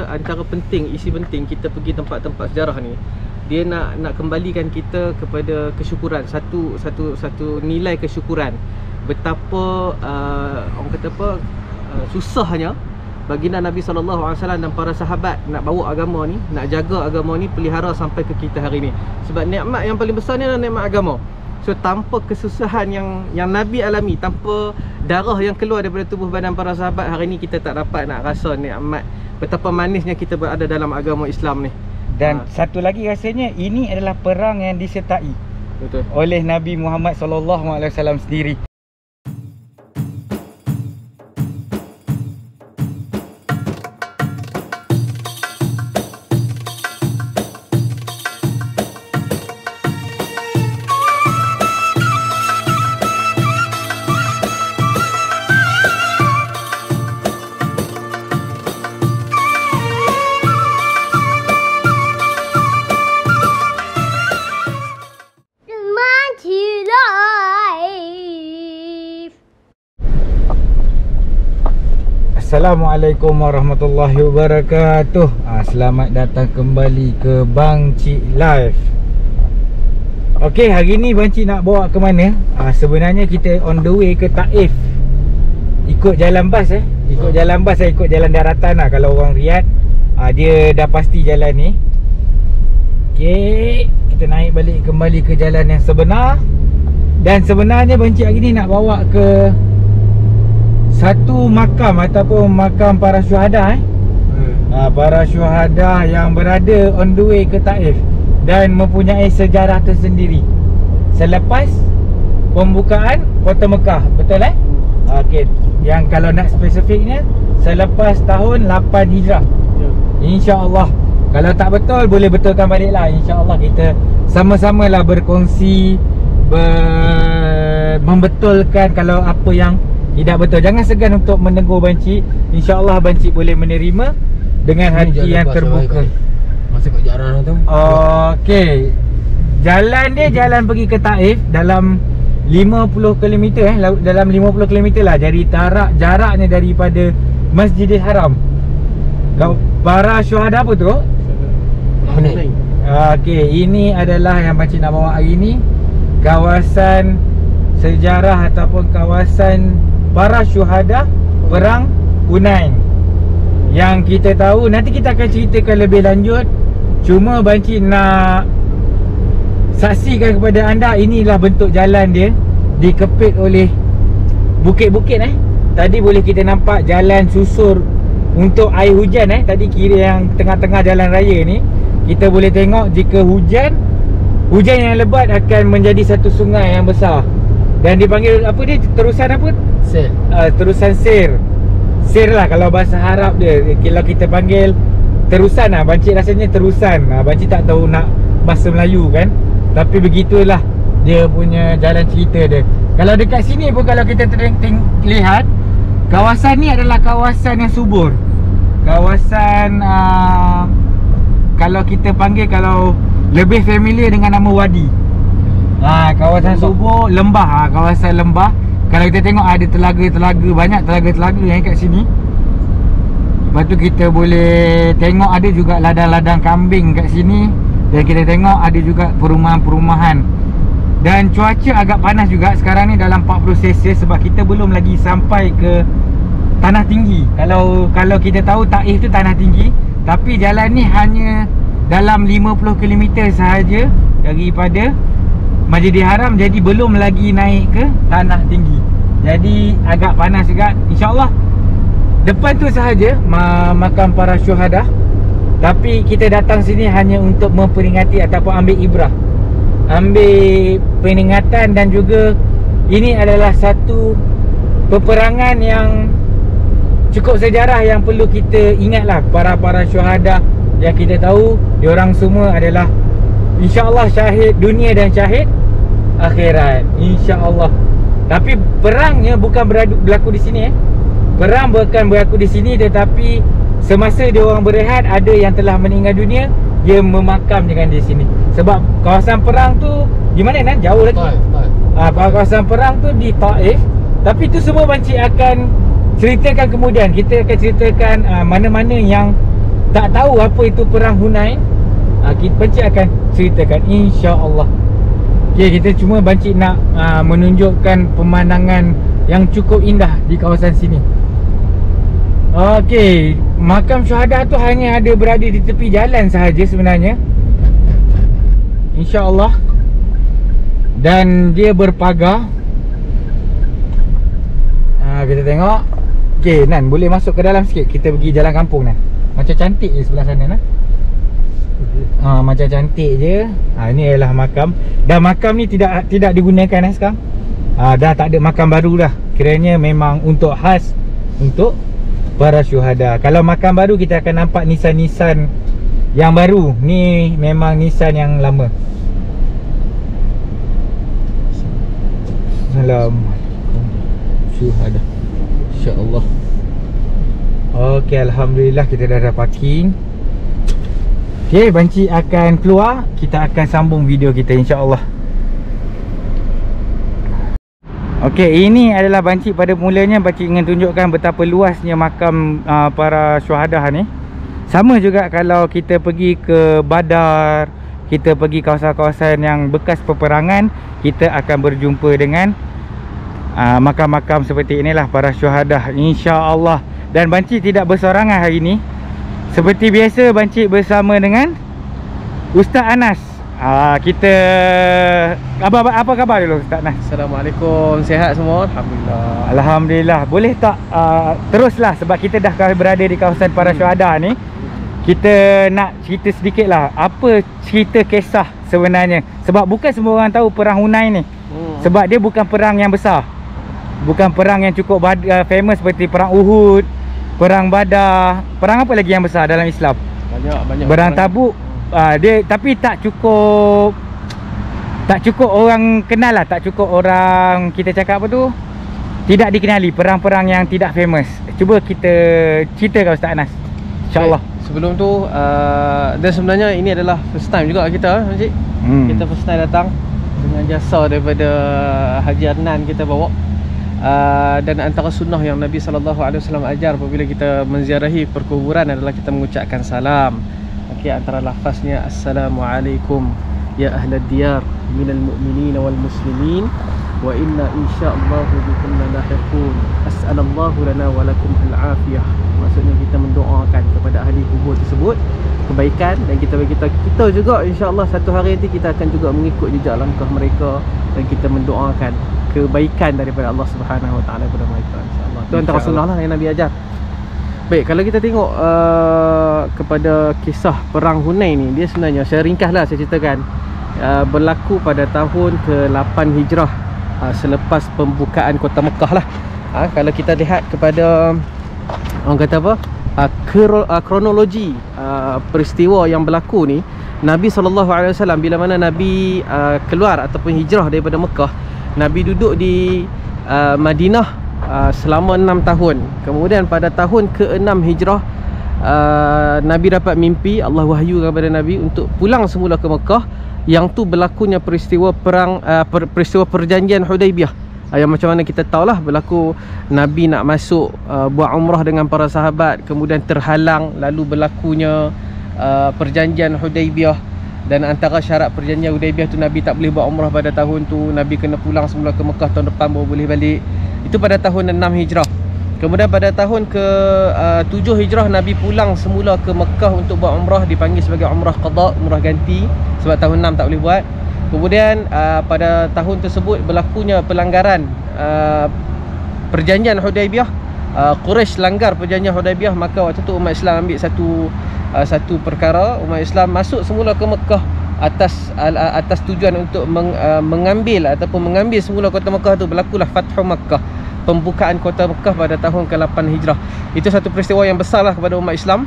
kita antara penting, isi penting kita pergi tempat-tempat sejarah ni, dia nak kembalikan kita kepada kesyukuran, satu nilai kesyukuran. Betapa orang kata apa, susahnya baginda Nabi SAW dan para sahabat nak bawa agama ni, nak jaga agama ni, pelihara sampai ke kita hari ni. Sebab nikmat yang paling besar ni adalah nikmat agama. So tanpa kesusahan yang Nabi alami, tanpa darah yang keluar daripada tubuh badan para sahabat, hari ni kita tak dapat nak rasa nikmat betapa manisnya kita berada dalam agama Islam ni. Dan satu lagi rasanya, ini adalah perang yang disertai oleh Nabi Muhammad SAW sendiri. Assalamualaikum warahmatullahi wabarakatuh. Selamat datang kembali ke Bang Cik Live. Okey, hari ni Bang Cik nak bawa ke mana? Sebenarnya kita on the way ke Taif. Ikut jalan bas ikut jalan bas, ikut jalan daratan lah. Kalau orang Riyadh, dia dah pasti jalan ni. Okey, kita naik balik kembali ke jalan yang sebenar. Dan sebenarnya Bang Cik hari ni nak bawa ke satu makam ataupun makam para syuhada para syuhada yang berada on the way ke Taif dan mempunyai sejarah tersendiri selepas pembukaan Kota Mekah. Betul Okey, yang kalau nak spesifiknya selepas tahun 8 Hijrah. InsyaAllah. Kalau tak betul, boleh betulkan balik lah. InsyaAllah kita sama-sama lah berkongsi, membetulkan kalau apa yang tidak betul. Jangan segan untuk menegur Bancik. InsyaAllah Bancik boleh menerima dengan hati yang terbuka. Masa kat jarah tu. Okey, jalan dia jalan pergi ke Taif dalam 50 km dalam 50 km lah. Dari jaraknya daripada Masjidil Haram. Para syuhada apa tu? Okey, ini adalah yang Bancik nak bawa hari ni. Kawasan sejarah ataupun kawasan para syuhada Perang Hunain. Yang kita tahu, nanti kita akan ceritakan lebih lanjut. Cuma Bancik nak saksikan kepada anda, inilah bentuk jalan dia, dikepit oleh bukit-bukit Tadi boleh kita nampak jalan susur untuk air hujan Tadi kira yang tengah-tengah jalan raya ni, kita boleh tengok jika hujan yang lebat akan menjadi satu sungai yang besar. Dan dipanggil apa dia? Terusan apa? Sir. Terusan Sir. Sir lah kalau bahasa Arab dia. Kalau kita panggil terusan lah, Bancik rasanya terusan. Bancik tak tahu nak bahasa Melayu kan. Tapi begitulah dia punya jalan cerita dia. Kalau dekat sini pun, kalau kita lihat, kawasan ni adalah kawasan yang subur. Kawasan kalau kita panggil, kalau lebih familiar dengan nama Wadi. Kawasan subur, lembah, kawasan lembah. Kalau kita tengok ada telaga-telaga, banyak telaga-telaga yang kat sini. Lepas tu kita boleh tengok ada juga ladang-ladang kambing kat sini. Dan kita tengok ada juga perumahan-perumahan. Dan cuaca agak panas juga sekarang ni, dalam 40 Celsius, sebab kita belum lagi sampai ke tanah tinggi. Kalau kita tahu Taif tu tanah tinggi, tapi jalan ni hanya dalam 50 km sahaja daripada Masjidil Haram. Jadi belum lagi naik ke tanah tinggi. Jadi agak panas juga. InsyaAllah depan tu sahaja makam para syuhada. Tapi kita datang sini hanya untuk memperingati ataupun ambil ibrah, ambil peringatan. Dan juga ini adalah satu peperangan yang cukup sejarah yang perlu kita ingatlah. Para syuhada yang kita tahu, diorang semua adalah InsyaAllah syahid dunia dan syahid akhirat. InsyaAllah. Tapi perangnya bukan berlaku di sini Perang bukan berlaku di sini, tetapi semasa dia orang berehat, ada yang telah meninggal dunia, dia memakam dengan di sini. Sebab kawasan perang tu di mana jauh lagi. Kawasan perang tu di Taif. Tapi tu semua Bancik akan ceritakan kemudian. Kita akan ceritakan mana-mana yang tak tahu apa itu perang Hunain, Bancik akan ceritakan insya-Allah. Okay, kita cuma Bancik nak menunjukkan pemandangan yang cukup indah di kawasan sini. Okey, makam syuhada tu hanya ada berada di tepi jalan sahaja sebenarnya, insya-Allah. Dan dia berpagar. Kita tengok. Okey, Nan, boleh masuk ke dalam sikit. Kita pergi jalan kampung, Nan. Macam cantik je sebelah sana, Nan. Macam cantik je. Ini adalah makam. Dan makam ni tidak digunakan sekarang. Dah tak ada makam baru dah. Kiranya memang untuk khas untuk para syuhada. Kalau makam baru kita akan nampak nisan-nisan yang baru. Ni memang nisan yang lama. Assalamualaikum syuhada. InsyaAllah. Okey, Alhamdulillah kita dah ada parking. Okey, Bancik akan keluar. Kita akan sambung video kita insyaAllah. Okey, ini adalah Bancik pada mulanya. Bancik ingin tunjukkan betapa luasnya makam para syuhada ni. Sama juga kalau kita pergi ke Badar, kita pergi kawasan-kawasan yang bekas peperangan, kita akan berjumpa dengan makam-makam seperti inilah para syuhada insya-Allah. Dan Bancik tidak bersorangan hari ini. Seperti biasa Bancik bersama dengan Ustaz Anas. Kita apa khabar dulu Ustaz Anas? Assalamualaikum, sihat semua? Alhamdulillah. Alhamdulillah. Boleh tak teruslah, sebab kita dah berada di kawasan para syuhada ni. Kita nak cerita sedikit lah, apa cerita kisah sebenarnya. Sebab bukan semua orang tahu perang Hunain ni. Sebab dia bukan perang yang besar, bukan perang yang cukup famous seperti perang Uhud, perang Badar. Perang apa lagi yang besar dalam Islam? Banyak. Perang Tabuk. Dia tapi tak cukup orang kenal lah. Tak cukup orang, kita cakap apa tu, tidak dikenali. Perang-perang yang tidak famous. Cuba kita ceritakan Ustaz Anas, InsyaAllah. Sebelum tu dan sebenarnya ini adalah first time juga kita, Encik. Kita first time datang dengan jasa daripada Haji Adnan kita bawa. Dan antara sunnah yang Nabi SAW ajar apabila kita menziarahi perkuburan adalah kita mengucapkan salam. Okey, antara lafaznya Assalamualaikum ya ahlad diyar minal mu'minin wal muslimin wa inna insyaallah bikum lahiqun. As'alallahu lana wa lakum al-afiyah. Maksudnya kita mendoakan kepada ahli kubur tersebut kebaikan, dan kita juga insya-Allah satu hari nanti kita akan juga mengikut jejak langkah mereka, dan kita mendoakan kebaikan daripada Allah Subhanahu Wa Taala kepada mereka insya-Allah. Itu antara sunnah lah yang Nabi ajar. Baik, kalau kita tengok kepada kisah perang Hunain ni, dia sebenarnya saya ringkaslah saya ceritakan, berlaku pada tahun ke-8 Hijrah, selepas pembukaan kota Mekah lah. Kalau kita lihat kepada orang kata apa, kronologi peristiwa yang berlaku ni, Nabi SAW bila mana Nabi keluar ataupun hijrah daripada Mekah, Nabi duduk di Madinah selama 6 tahun. Kemudian pada tahun ke-6 hijrah, Nabi dapat mimpi, Allah wahyukan kepada Nabi untuk pulang semula ke Mekah. Yang tu berlakunya peristiwa perang, peristiwa perjanjian Hudaibiyah, yang macam mana kita tahulah berlaku. Nabi nak masuk buat umrah dengan para sahabat, kemudian terhalang, lalu berlakunya perjanjian Hudaibiyah. Dan antara syarat perjanjian Hudaibiyah tu, Nabi tak boleh buat umrah pada tahun tu. Nabi kena pulang semula ke Mekah, tahun depan baru boleh balik. Itu pada tahun 6 Hijrah. Kemudian pada tahun ke-7 Hijrah, Nabi pulang semula ke Mekah untuk buat umrah, dipanggil sebagai umrah qada, umrah ganti, sebab tahun 6 tak boleh buat. Kemudian pada tahun tersebut berlakunya pelanggaran perjanjian Hudaibiyah. Quraisy langgar perjanjian Hudaibiyah, maka waktu tu umat Islam ambil satu perkara. Umat Islam masuk semula ke Mekah atas tujuan untuk mengambil semula kota Mekah tu. Berlakulah Fathu Mekah, pembukaan kota Mekah pada tahun ke-8 Hijrah. Itu satu peristiwa yang besarlah kepada umat Islam.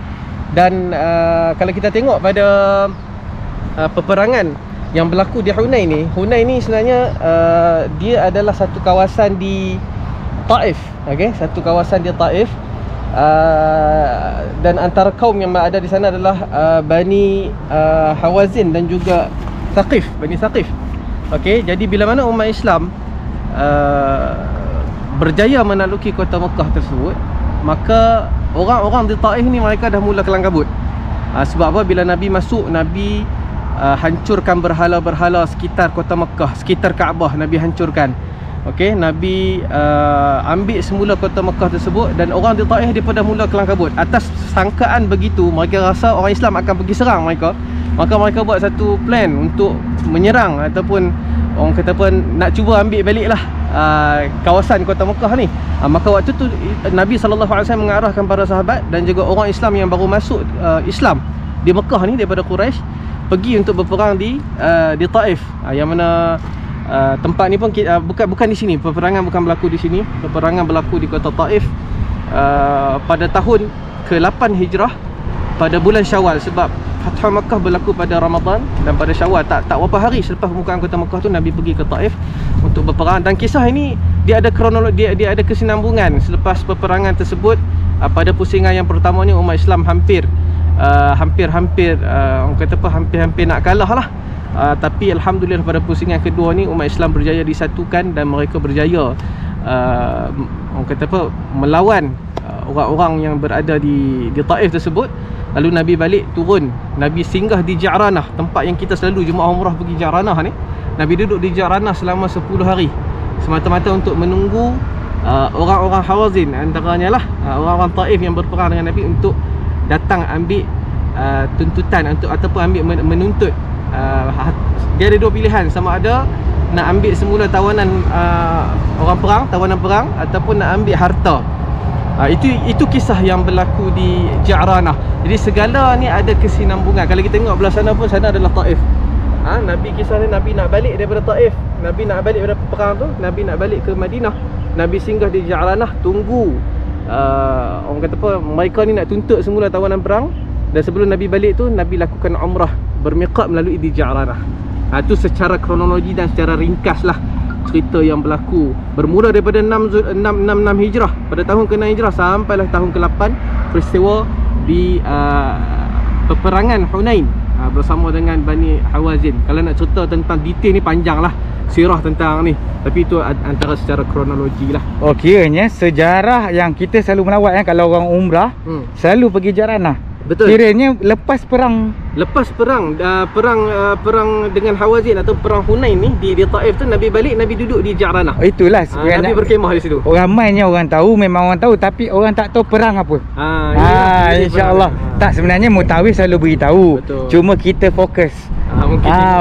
Dan kalau kita tengok pada peperangan yang berlaku di Hunain ni sebenarnya dia adalah satu kawasan di Taif. Okey, satu kawasan di Taif. Dan antara kaum yang ada di sana adalah Bani Hawazin dan juga Thaqif, Bani Thaqif. Okey, jadi bila mana umat Islam berjaya menakluki kota Mekah tersebut, maka orang-orang di Taif ni mereka dah mula kelang kabut. Sebab apa? Bila Nabi masuk, Nabi hancurkan berhala-berhala sekitar kota Mekah, sekitar Kaabah Nabi hancurkan. Okey, Nabi ambil semula kota Mekah tersebut, dan orang di Taif daripada mula kelang kabut. Atas sangkaan begitu, mereka rasa orang Islam akan pergi serang mereka. Maka mereka buat satu plan untuk menyerang, ataupun orang kata pun nak cuba ambil baliklah kawasan kota Mekah ni. Maka waktu tu Nabi SAW mengarahkan para sahabat dan juga orang Islam yang baru masuk Islam di Mekah ni daripada Quraisy, pergi untuk berperang di Taif. Yang mana tempat ni pun bukan di sini. Peperangan bukan berlaku di sini. Peperangan berlaku di kota Taif pada tahun ke-8 Hijrah, pada bulan Syawal. Sebab Fathu Makkah berlaku pada Ramadan, dan pada Syawal tak berapa hari selepas pembukaan kota Mekah tu Nabi pergi ke Taif untuk berperang. Dan kisah ini dia ada kronologi, dia ada kesinambungan. Selepas peperangan tersebut, pada pusingan yang pertama ni umat Islam hampir orang kata apa, hampir nak kalah lah. Tapi alhamdulillah pada pusingan kedua ni umat Islam berjaya disatukan, dan mereka berjaya orang kata apa, melawan orang-orang yang berada di Taif tersebut. Lalu Nabi balik turun, Nabi singgah di Ja'ranah, tempat yang kita selalu jemaah umrah pergi Ja'ranah ni. Nabi duduk di Ja'ranah selama 10 hari, semata-mata untuk menunggu orang-orang Hawazin, antaranya lah orang-orang Taif yang berperang dengan Nabi, untuk datang ambil tuntutan ataupun ambil menuntut. Dia ada dua pilihan, sama ada nak ambil semula tawanan orang perang, tawanan perang, ataupun nak ambil harta. Itu kisah yang berlaku di Ja'ranah. Jadi segala ni ada kesinambungan. Kalau kita tengok belah sana pun, sana adalah Taif. Nabi kisah ni, Nabi nak balik daripada Taif, Nabi nak balik daripada perang tu, Nabi nak balik ke Madinah. Nabi singgah di Ja'ranah, tunggu orang kata apa, mereka ni nak tuntut semula tawanan perang. Dan sebelum Nabi balik tu, Nabi lakukan umrah bermiqat melalui di Ja'ranah. Itu secara kronologi dan secara ringkas lah cerita yang berlaku. Bermula daripada 6 Hijrah, pada tahun ke-6 Hijrah sampailah tahun ke-8, peristiwa di peperangan Hunain bersama dengan Bani Hawazin. Kalau nak cerita tentang detail ni panjang lah sirah tentang ni, tapi itu antara secara kronologi lah. Kiranya sejarah yang kita selalu melawat kan, kalau orang umrah selalu pergi Ja'ranah. Betul. Kiranya lepas perang dengan Hawazin atau perang Hunain ni di Taif tu, Nabi balik, Nabi duduk di Ja'ranah. Itulah Nabi berkemah di situ. Ramainya orang tahu, memang orang tahu, tapi orang tak tahu perang apa. InsyaAllah. Tak, sebenarnya Mutawif selalu beritahu. Betul. Cuma kita fokus.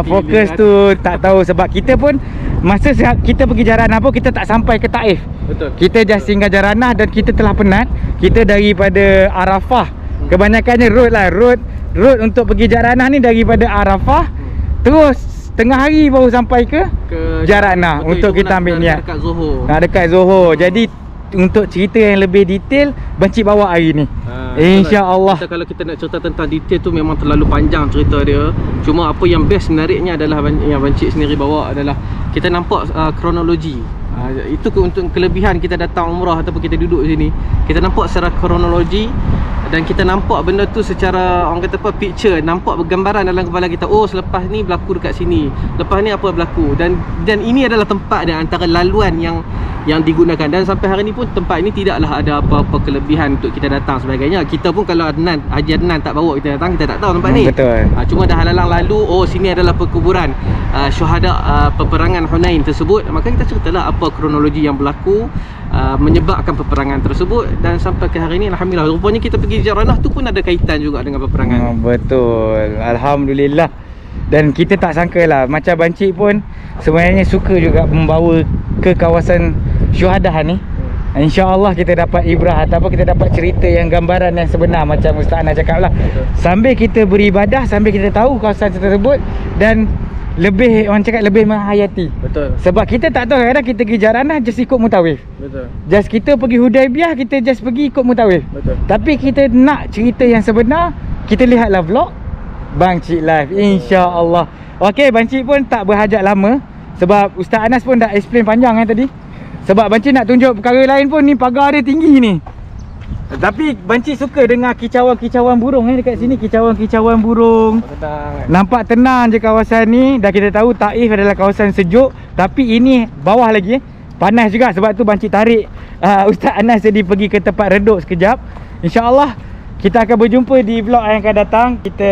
Fokus tu tak tahu, sebab kita pun masa kita pergi Ja'ranah pun kita tak sampai ke Taif. Betul. Kita just singgah Ja'ranah dan kita telah penat. Kita daripada Arafah, kebanyakannya road untuk pergi Ja'ranah ni daripada Arafah, terus tengah hari baru sampai ke Ja'ranah untuk kita ambil niat. Dekat Zohor. Jadi untuk cerita yang lebih detail, Bancik bawa hari ni. InsyaAllah. Kalau kita nak cerita tentang detail tu memang terlalu panjang cerita dia. Cuma apa yang best menariknya adalah yang Bancik sendiri bawa adalah kita nampak kronologi. Itu untuk kelebihan kita datang umrah ataupun kita duduk di sini. Kita nampak secara kronologi, dan kita nampak benda tu secara orang kata apa, picture, nampak bergambaran dalam kepala kita. Oh, selepas ni berlaku dekat sini, lepas ni apa berlaku, dan ini adalah tempat dan antara laluan yang digunakan. Dan sampai hari ni pun tempat ini tidaklah ada apa-apa kelebihan untuk kita datang sebagainya. Kita pun kalau Haji Adnan tak bawa kita datang, kita tak tahu tempat ni. Betul. Cuma dah halalang lalu, oh sini adalah perkuburan syuhada peperangan Hunain tersebut. Maka kita ceritalah apa kronologi yang berlaku menyebabkan peperangan tersebut, dan sampai ke hari ni alhamdulillah, rupanya kita pergi Ja'ranah tu pun ada kaitan juga dengan peperangan. Betul, alhamdulillah. Dan kita tak sangka lah, macam Bancik pun sebenarnya suka juga membawa ke kawasan syuhadah ni. InsyaAllah kita dapat ibrah ataupun kita dapat cerita yang gambaran yang sebenar, macam Ustaz Ana cakap lah. Sambil kita beribadah, sambil kita tahu kawasan tersebut, dan lebih, orang cakap lebih menghayati. Betul. Sebab kita tak tahu, kadang-kadang kita pergi Ja'ranah just ikut Mutawif. Betul. Just kita pergi Hudaibiyah, kita just pergi ikut Mutawif. Betul. Tapi kita nak cerita yang sebenar, kita lihatlah vlog Bancik Live, insya-Allah. Okey, Bancik pun tak berhajat lama, sebab Ustaz Anas pun dah explain panjang kan tadi. Sebab Bancik nak tunjuk perkara lain pun, ni pagar dia tinggi ni. Tapi Bancik suka dengar kicauan-kicauan burung dekat sini, kicauan-kicauan burung. Nampak tenang je kawasan ni. Dah kita tahu Taif adalah kawasan sejuk, tapi ini bawah lagi panas juga. Sebab tu Bancik tarik Ustaz Anas jadi pergi ke tempat redup sekejap. InsyaAllah kita akan berjumpa di vlog yang akan datang. Kita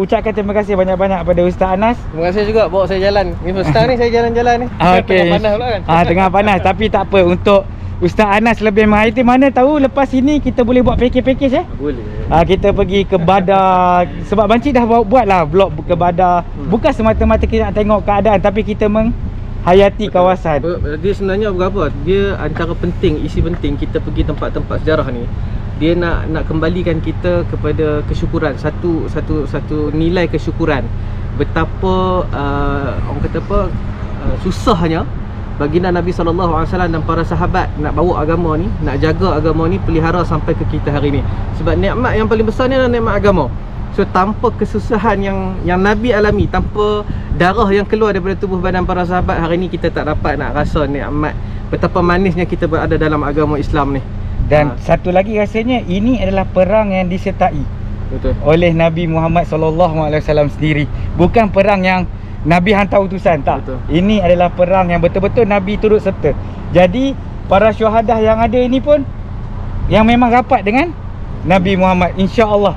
ucapkan terima kasih banyak-banyak pada Ustaz Anas. Terima kasih juga bawa saya jalan. Ni first time ni saya jalan-jalan ni. Okey. Tengah panas pula kan. Tengah panas tapi tak apa, untuk Ustaz Anas lebih menghayati, mana tahu lepas ini kita boleh buat package-package Boleh. kita pergi ke Badar. Sebab Banci dah buat lah vlog ke Badar. Bukan semata-mata kita nak tengok keadaan, tapi kita menghayati kawasan. Dia sebenarnya berapa? Dia antara penting, isi penting kita pergi tempat-tempat sejarah ni. Dia nak kembalikan kita kepada kesyukuran, satu nilai kesyukuran. Betapa orang kata apa, susahnya baginda Nabi SAW dan para sahabat nak bawa agama ni, nak jaga agama ni, pelihara sampai ke kita hari ni. Sebab nikmat yang paling besar ni adalah nikmat agama. So tanpa kesusahan yang Nabi alami, tanpa darah yang keluar daripada tubuh badan para sahabat, hari ni kita tak dapat nak rasa nikmat betapa manisnya kita berada dalam agama Islam ni. Dan satu lagi rasanya, ini adalah perang yang disertai oleh Nabi Muhammad SAW sendiri. Bukan perang yang Nabi hantar utusan, tak. Ini adalah perang yang betul-betul Nabi turut serta. Jadi para syuhadah yang ada ini pun yang memang rapat dengan Nabi Muhammad, insya-Allah.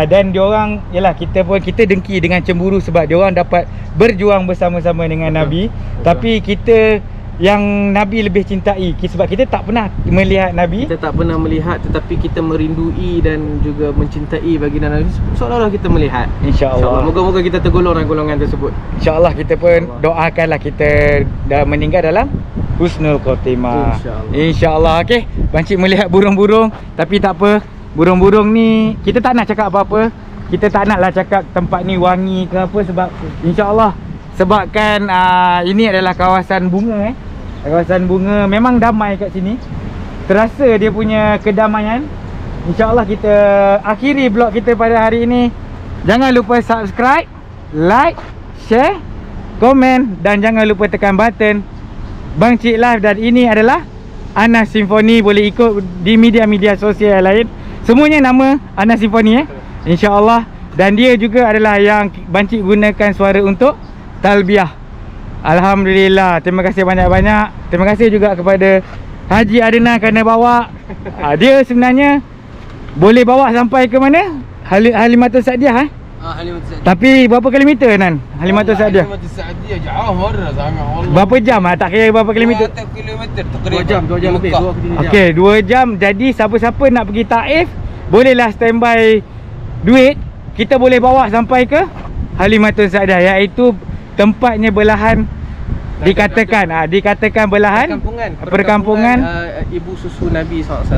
Dan diorang, yalah, kita dengki dengan cemburu sebab diorang dapat berjuang bersama-sama dengan Nabi. Tapi kita yang Nabi lebih cintai, sebab kita tak pernah melihat Nabi. Kita tak pernah melihat, tetapi kita merindui dan juga mencintai baginda Nabi, seolah-olah kita melihat. InsyaAllah. Moga-moga kita tergolong dalam golongan tersebut. InsyaAllah. Kita pun doakanlah kita dah meninggal dalam husnul khotimah, InsyaAllah. Okey, Bancik melihat burung-burung, tapi tak apa. Burung-burung ni kita tak nak cakap apa-apa. Kita tak naklah cakap tempat ni wangi ke apa, sebab insya-Allah, sebabkan ini adalah kawasan bunga. Kawasan bunga, memang damai kat sini. Terasa dia punya kedamaian. InsyaAllah kita akhiri vlog kita pada hari ini. Jangan lupa subscribe, like, share, komen, dan jangan lupa tekan button Bancik Live. Dan ini adalah Anas Simfoni. Boleh ikut di media-media sosial yang lain, semuanya nama Anas Simfoni InsyaAllah. Dan dia juga adalah yang Bancik gunakan suara untuk talbiah. Alhamdulillah. Terima kasih banyak-banyak. Terima kasih juga kepada Haji Adnan kerana bawa. Dia sebenarnya boleh bawa sampai ke mana? Halimatul Sa'diyah Halimatul Sa'diyah. Tapi berapa kilometer Nan? Halimatul Sa'diyah. Halimatul Sa'diyah jauh marah sangat Allah. Berapa jam tak kira berapa kilometer? 2 kilometer takriban. 2 jam lebih, 2 jam. Okey, 2 jam. Jadi siapa-siapa nak pergi Taif, bolehlah standby duit. Kita boleh bawa sampai ke Halimatul Sa'diyah, iaitu tempatnya belahan, dikatakan belahan perkampungan ibu susu Nabi SAW.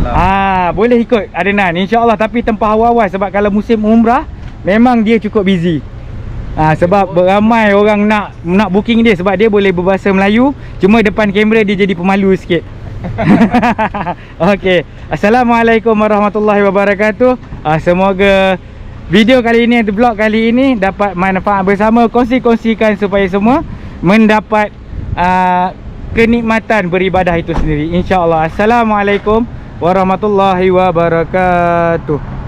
Boleh ikut Adnan insya-Allah, tapi tempah awal-awal sebab kalau musim umrah memang dia cukup busy. Sebab beramai orang nak booking dia, sebab dia boleh berbahasa Melayu, cuma depan kamera dia jadi pemalu sikit. Okey, assalamualaikum warahmatullahi wabarakatuh. Semoga video kali ini, vlog kali ini dapat manfaat bersama. Kongsikan supaya semua mendapat kenikmatan beribadah itu sendiri, insya-Allah. Assalamualaikum warahmatullahi wabarakatuh.